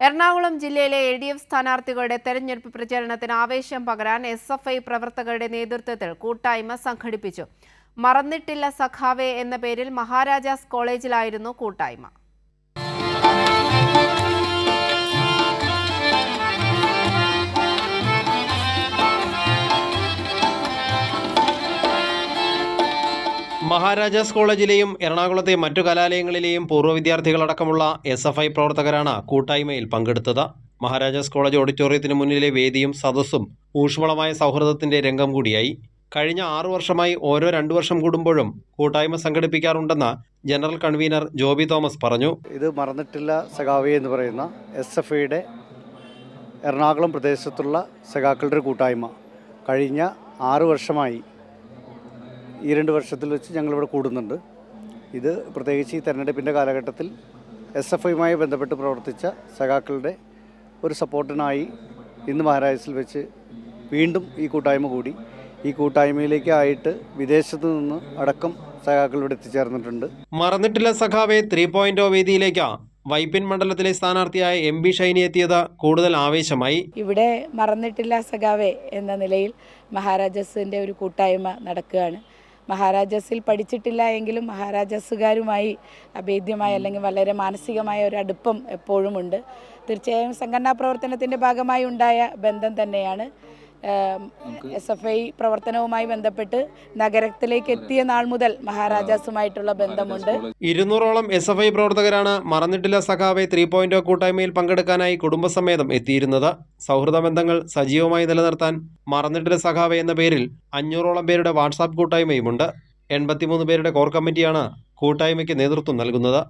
എറണാകുളം ജില്ലയിലെ LDF സ്ഥാനാർത്ഥികളുടെ തെരഞ്ഞെടുപ്പ് പ്രചാരണത്തിന് ആവേശം പകരാൻ SFI പ്രവർത്തകരുടെ നേതൃത്വത്തിൽ കൂട്ടായ്മ സംഘടിപ്പിച്ചു. മറന്നിട്ടില്ല സഖാവേ എന്ന പേരിൽ മഹാരാജാസ് കോളേജിലായിരുന്നു കൂട്ടായ്മ. മഹാരാജാസ് കോളേജിലെയും എറണാകുളത്തെ മറ്റു കലാലയങ്ങളിലെയും പൂർവ്വ വിദ്യാർത്ഥികളടക്കമുള്ള SFI പ്രവർത്തകരാണ് കൂട്ടായ്മയിൽ പങ്കെടുത്തത്. മഹാരാജാസ് കോളേജ് ഓഡിറ്റോറിയത്തിന് മുന്നിലെ വേദിയും സദസ്സും ഊഷ്മളമായ സൗഹൃദത്തിന്റെ രംഗം കൂടിയായി. കഴിഞ്ഞ 6 വർഷമായി ഓരോ 2 വർഷം കൂടുമ്പോഴും കൂട്ടായ്മ സംഘടിപ്പിക്കാറുണ്ടെന്ന് ജനറൽ കൺവീനർ ജോബി തോമസ് പറഞ്ഞു. ഇത് മറന്നിട്ടില്ല സഖാവേ എന്ന് പറയുന്ന SFIയുടെ എറണാകുളം പ്രദേശത്തുള്ള സഖാക്കളുടെ കൂട്ടായ്മ കഴിഞ്ഞ 6 വർഷമായി ഈ 2 വർഷത്തിൽ വെച്ച് ഞങ്ങളിവിടെ കൂടുന്നുണ്ട്. ഇത് പ്രത്യേകിച്ച് ഈ തെരഞ്ഞെടുപ്പിൻ്റെ കാലഘട്ടത്തിൽ SFIയുമായി ബന്ധപ്പെട്ട് പ്രവർത്തിച്ച സഖാക്കളുടെ ഒരു സപ്പോർട്ടിനായി ഇന്ന് മഹാരാജാസിൽ വെച്ച് വീണ്ടും ഈ കൂട്ടായ്മ കൂടി. ഈ കൂട്ടായ്മയിലേക്കായിട്ട് വിദേശത്തു നിന്ന് അടക്കം സഖാക്കൾ ഇവിടെ എത്തിച്ചേർന്നിട്ടുണ്ട്. മറന്നിട്ടില്ല സഖാവെ 3.0 വേദിയിലേക്ക് വൈപ്പിൻ മണ്ഡലത്തിലെ സ്ഥാനാർത്ഥിയായ MB ഷൈനി എത്തിയത് കൂടുതൽ ആവേശമായി. ഇവിടെ മറന്നിട്ടില്ല സഖാവെ എന്ന നിലയിൽ മഹാരാജാസിൻ്റെ ഒരു കൂട്ടായ്മ നടക്കുകയാണ്. മഹാരാജാസിൽ പഠിച്ചിട്ടില്ല എങ്കിലും മഹാരാജാസുകാരുമായി അഭേദ്യമായ അല്ലെങ്കിൽ വളരെ മാനസികമായ ഒരു അടുപ്പം എപ്പോഴും ഉണ്ട്. തീർച്ചയായും സംഘടനാ പ്രവർത്തനത്തിൻ്റെ ഭാഗമായി ഉണ്ടായ ബന്ധം തന്നെയാണ്. SFI പ്രവർത്തനവുമായി ബന്ധപ്പെട്ട് നഗരത്തിലേക്ക് എത്തിയ നാൾ മുതൽ മഹാരാജാസുമായിട്ടുള്ള ബന്ധമുണ്ട്. 200ഓളം SFI പ്രവർത്തകരാണ് മറന്നിട്ടില്ല സഖാവെ 3.0 കൂട്ടായ്മയിൽ പങ്കെടുക്കാനായി കുടുംബസമേതം എത്തിയിരുന്നത്. സൗഹൃദ ബന്ധങ്ങൾ സജീവമായി നിലനിർത്താൻ മറന്നിട്ടില്ല സഖാവെ എന്ന പേരിൽ 500ഓളം പേരുടെ വാട്സാപ്പ് കൂട്ടായ്മയുമുണ്ട്. 83 പേരുടെ കോർ കമ്മിറ്റിയാണ് കൂട്ടായ്മയ്ക്ക് നേതൃത്വം നൽകുന്നത്.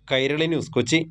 കൈരളി ന്യൂസ്, കൊച്ചി.